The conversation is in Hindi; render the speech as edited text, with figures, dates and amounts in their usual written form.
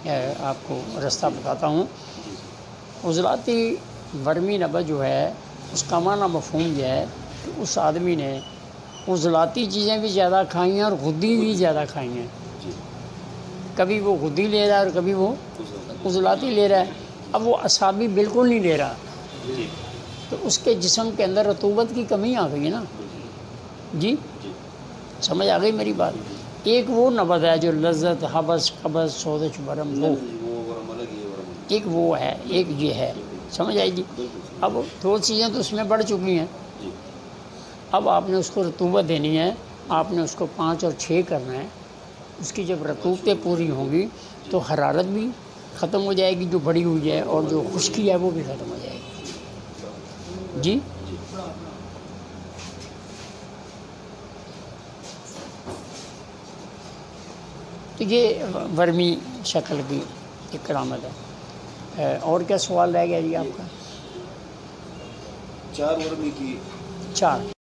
आपको रास्ता बताता हूँ। उज़लाती वर्मी नबत जो है उसका माना मफ़हूम यह है कि उस आदमी ने उज़लाती चीज़ें भी ज़्यादा खाई हैं और गुद्दी भी ज़्यादा खाई हैं। कभी वो गुद्दी ले रहा है और कभी वो उज़लाती ले रहा है। अब वो असाबी बिल्कुल नहीं ले रहा, तो उसके जिस्म के अंदर रतूबत की कमी आ गई है ना जी। समझ आ गई मेरी बात। एक वो नबत है जो लज्जत हबस कबस सोदश बरम, वो एक वो है, एक ये है। समझ आई जी। अब दो चीज़ें तो उसमें बढ़ चुकी हैं। अब आपने उसको रतूबत देनी है, आपने उसको 5 और 6 करना है। उसकी जब रतूबतें पूरी होंगी तो हरारत भी ख़त्म हो जाएगी जो बढ़ी हुई है, और जो खुश्की है वो भी ख़त्म हो जाएगी जी। तो ये वर्मी शक्ल की एक करामत है। और क्या सवाल रह गया जी आपका? 4 वर्मी की 4